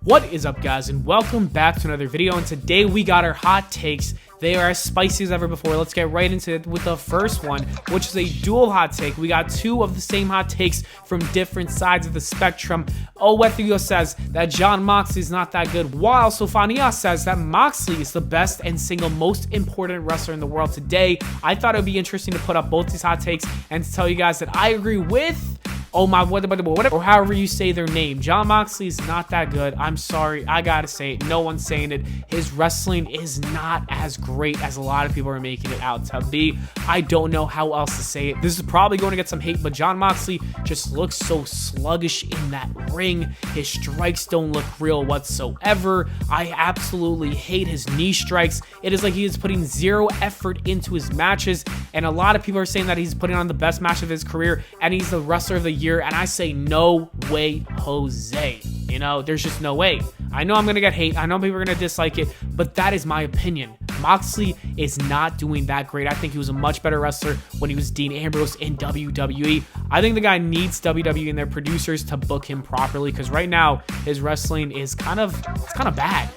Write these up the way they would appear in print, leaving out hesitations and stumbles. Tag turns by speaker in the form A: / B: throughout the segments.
A: What is up, guys, and welcome back to another video. And today we got our hot takes. They are as spicy as ever before. Let's get right into it with the first one, which is a dual hot take. We got two of the same hot takes from different sides of the spectrum. Owethio says that Jon Moxley is not that good, while Sofania says that Moxley is the best and single most important wrestler in the world today. I thought it would be interesting to put up both these hot takes and to tell you guys that I agree with whatever, or however you say their name. Jon Moxley is not that good. I'm sorry, I gotta say it. No one's saying it. His wrestling is not as great as a lot of people are making it out to be. I don't know how else to say it. This is probably going to get some hate, but Jon Moxley just looks so sluggish in that ring. His strikes don't look real whatsoever. I absolutely hate his knee strikes. It is like he is putting zero effort into his matches, and a lot of people are saying that he's putting on the best match of his career, and he's the wrestler of the year, and I say no way, Jose. You know, there's just no way. I know I'm gonna get hate, I know people are gonna dislike it, but that is my opinion. Moxley is not doing that great. I think he was a much better wrestler when he was Dean Ambrose in WWE. I think the guy needs WWE and their producers to book him properly, because right now his wrestling is kind of bad.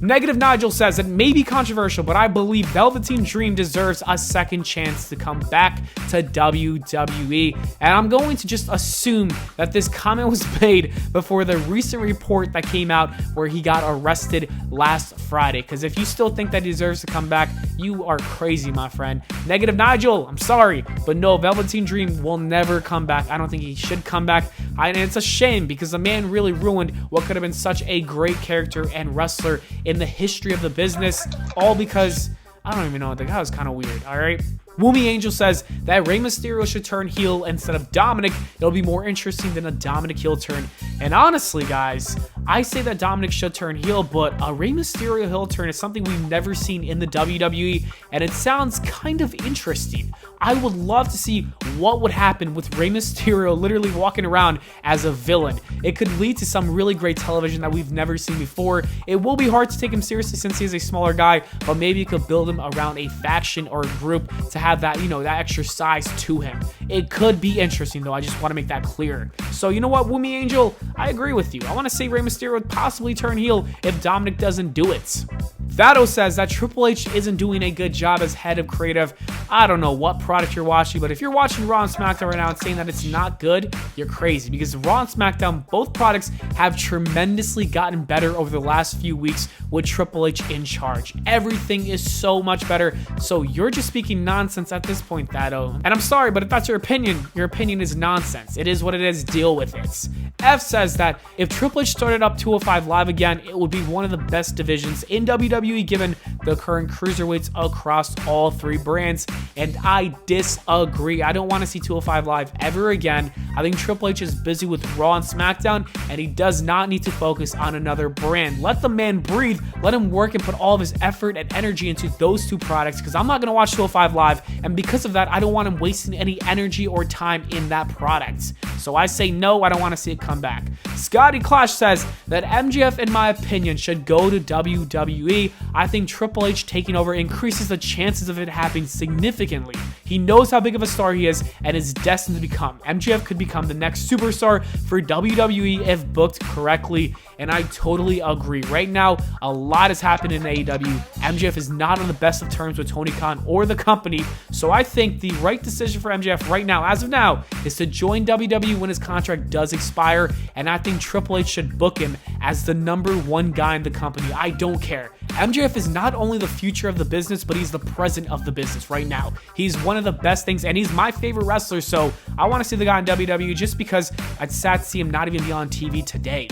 A: Negative Nigel says it may be controversial, but I believe Velveteen Dream deserves a second chance to come back to WWE. And I'm going to just assume that this comment was made before the recent report that came out where he got arrested last Friday. Because if you still think that he deserves to come back, you are crazy, my friend. Negative Nigel, I'm sorry, but no, Velveteen Dream will never come back. I don't think he should come back. And it's a shame, because the man really ruined what could have been such a great character and wrestler in the history of the business, all because I don't even know, the guy was kind of weird. All right, Woomy Angel says that Rey Mysterio should turn heel instead of Dominic. It'll be more interesting than a Dominic heel turn. And honestly, guys, I say that Dominic should turn heel, but a Rey Mysterio heel turn is something we've never seen in the WWE, and it sounds kind of interesting. I would love to see what would happen with Rey Mysterio literally walking around as a villain. It could lead to some really great television that we've never seen before. It will be hard to take him seriously since he's a smaller guy, but maybe you could build him around a faction or a group to have that, you know, that extra size to him. It could be interesting, though. I just want to make that clear. So you know what, Woomy Angel, I agree with you. I want to say Rey Mysterio would possibly turn heel if Dominic doesn't do it. Thado says that Triple H isn't doing a good job as head of creative. I don't know what product you're watching, but if you're watching Raw and SmackDown right now and saying that it's not good, you're crazy, because Raw and SmackDown, both products have tremendously gotten better over the last few weeks with Triple H in charge. Everything is so much better, so you're just speaking nonsense at this point, Thado. And I'm sorry, but if that's your opinion is nonsense. It is what it is, deal with it. F says that if Triple H started up 205 Live again, it would be one of the best divisions in WWE given the current cruiserweights across all three brands, and I disagree. I don't want to see 205 Live ever again. I think Triple H is busy with Raw and SmackDown, and he does not need to focus on another brand. Let the man breathe. Let him work and put all of his effort and energy into those two products, because I'm not going to watch 205 Live, and because of that, I don't want him wasting any energy or time in that product. So I say no, I don't want to see it come back. Scotty Clash says that MJF, in my opinion, should go to WWE. I think Triple H taking over increases the chances of it happening significantly. He knows how big of a star he is and is destined to become. MJF could become the next superstar for WWE if booked correctly, and I totally agree. Right now, a lot has happened in AEW. MJF is not on the best of terms with Tony Khan or the company, so I think the right decision for MJF right now, as of now, is to join WWE when his contract does expire, and I think Triple H should book him as the #1 guy in the company. I don't care. MJF is not only the future of the business, but he's the present of the business right now. He's one of the best things, and he's my favorite wrestler, so I want to see the guy in WWE just because I'd sad to see him not even be on TV today.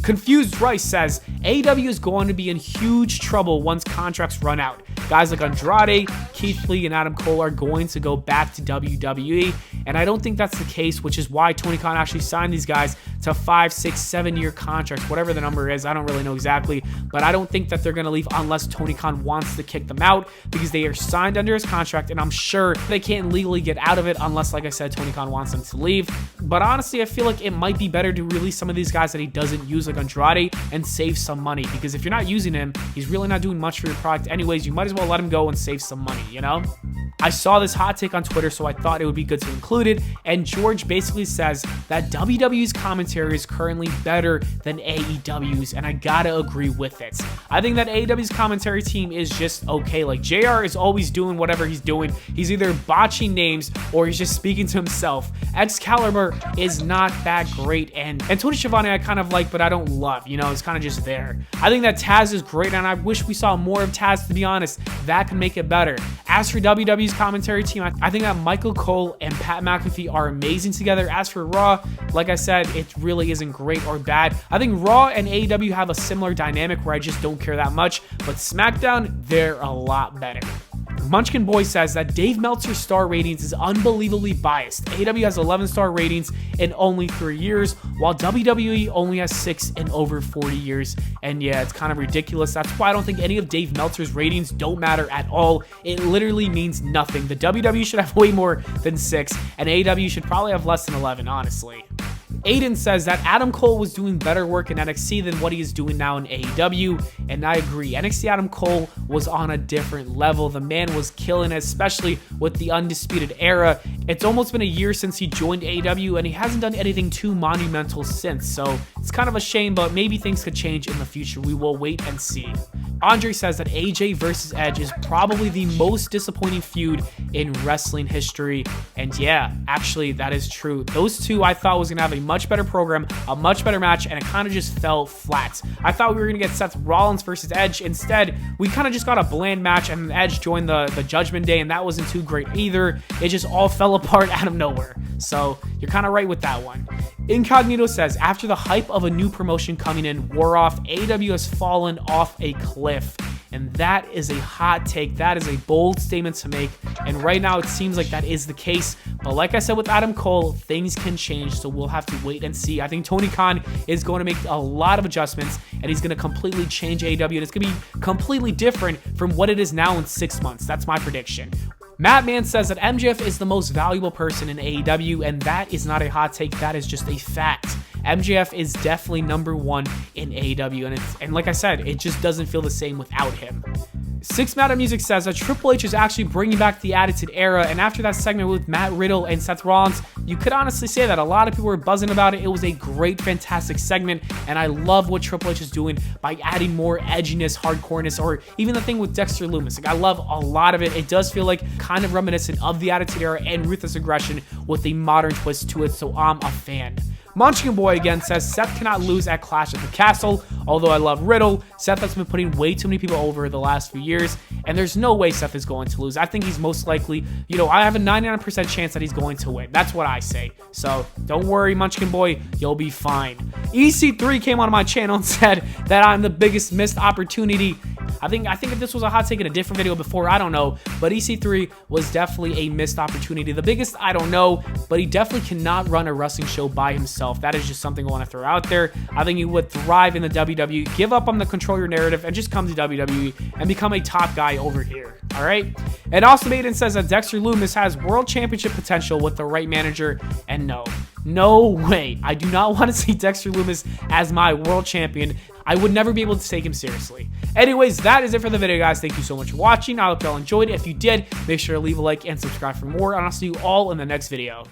A: Confused Rice says AEW is going to be in huge trouble once contracts run out. Guys like Andrade, Keith Lee, and Adam Cole are going to go back to WWE, and I don't think that's the case, which is why Tony Khan actually signed these guys to 5, 6, 7-year contracts, whatever the number is. I don't really know exactly, but I don't think that they're going to leave unless Tony Khan wants to kick them out, because they are signed under his contract, and I'm sure they can't legally get out of it unless, like I said, Tony Khan wants them to leave. But honestly, I feel like it might be better to release some of these guys that he doesn't use, like Andrade, and save some money, because if you're not using him, he's really not doing much for your product anyways. You might as well let him go and save some money, you know? I saw this hot take on Twitter, so I thought it would be good to include it, and George basically says that WWE's commentary commentary is currently better than AEW's, and I gotta agree with it. I think that AEW's commentary team is just okay. Like, JR is always doing whatever he's doing. He's either botching names or he's just speaking to himself. Excalibur is not that great, and Tony Schiavone I kind of like, but I don't love. You know, it's kind of just there. I think that Taz is great, and I wish we saw more of Taz, to be honest. That could make it better. As for WWE's commentary team, I think that Michael Cole and Pat McAfee are amazing together. As for Raw, like I said, it really isn't great or bad. I think Raw and AEW have a similar dynamic where I just don't care that much, but SmackDown, they're a lot better. Munchkin Boy says that Dave Meltzer's star ratings is unbelievably biased. AEW has 11 star ratings in only 3 years, while WWE only has 6 in over 40 years. And yeah, it's kind of ridiculous. That's why I don't think any of Dave Meltzer's ratings don't matter at all. It literally means nothing. The WWE should have way more than 6, and AEW should probably have less than 11, honestly. Aiden says that Adam Cole was doing better work in NXT than what he is doing now in AEW, and I agree. NXT Adam Cole was on a different level. The man was killing, especially with the Undisputed Era. It's almost been a year since he joined AEW, and he hasn't done anything too monumental since, so it's kind of a shame, but maybe things could change in the future. We will wait and see. Andre says that AJ versus Edge is probably the most disappointing feud in wrestling history, and yeah, actually that is true. Those two I thought was going to have a much better program, a much better match, and it kind of just fell flat. I thought we were going to get Seth Rollins versus Edge. Instead, we kind of just got a bland match, and Edge joined the Judgment Day, and that wasn't too great either. It just all fell apart out of nowhere. So you're kind of right with that one. Incognito says, after the hype of a new promotion coming in wore off, AEW has fallen off a cliff. And that is a hot take. That is a bold statement to make. And right now it seems like that is the case. But like I said with Adam Cole, things can change. So we'll have to wait and see. I think Tony Khan is going to make a lot of adjustments, and he's going to completely change AEW. And it's going to be completely different from what it is now in 6 months. That's my prediction. Madman says that MJF is the most valuable person in AEW, and that is not a hot take. That is just a fact. MJF is definitely number one in AEW, and like I said, it just doesn't feel the same without him. Six Mad Music says that Triple H is actually bringing back the Attitude Era, and after that segment with Matt Riddle and Seth Rollins, you could honestly say that a lot of people were buzzing about it. It was a great, fantastic segment, and I love what Triple H is doing by adding more edginess, hardcoreness, or even the thing with Dexter Lumis. Like, I love a lot of it. It does feel like kind of reminiscent of the Attitude Era and Ruthless Aggression with a modern twist to it, so I'm a fan. Munchkin Boy again says Seth cannot lose at Clash at the Castle. Although I love Riddle, Seth has been putting way too many people over the last few years, and there's no way Seth is going to lose. I think he's most likely, I have a 99% chance that he's going to win. That's what I say. So don't worry, Munchkin Boy, you'll be fine. EC3 came on my channel and said that I'm the biggest missed opportunity. I think if this was a hot take in a different video before, I don't know, but EC3 was definitely a missed opportunity. The biggest, I don't know, but he definitely cannot run a wrestling show by himself. That is just something I want to throw out there. I think he would thrive in the WWE, give up on the control your narrative, and just come to WWE and become a top guy over here. All right. And Austin Maiden says that Dexter Lumis has world championship potential with the right manager, and no way. I do not want to see Dexter Lumis as my world champion. I would never be able to take him seriously. Anyways, that is it for the video, guys. Thank you so much for watching. I hope y'all enjoyed it. If you did, make sure to leave a like and subscribe for more, and I'll see you all in the next video.